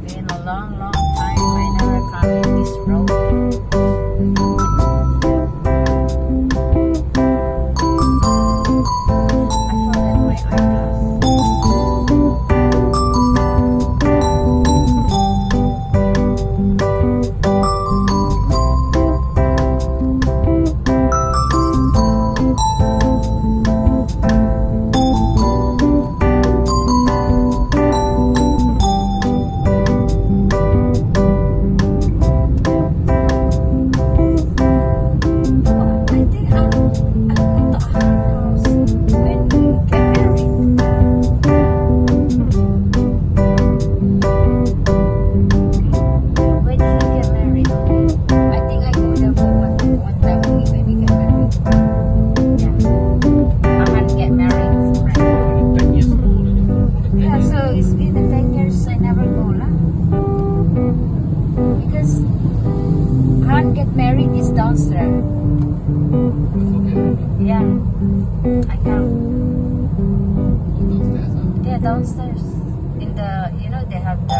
Been a long, long time I never come in this road. I forgot my eyeglass. I think I'll go to our house when we get married. When we get married, I think I go there for one time only when we get married. Yeah, I can't get married, right? 10 years old. Yeah, so it's been 10 years I never go lah. Because can't get married is downstairs. Yeah, I can't. Yeah, downstairs. In the, they have the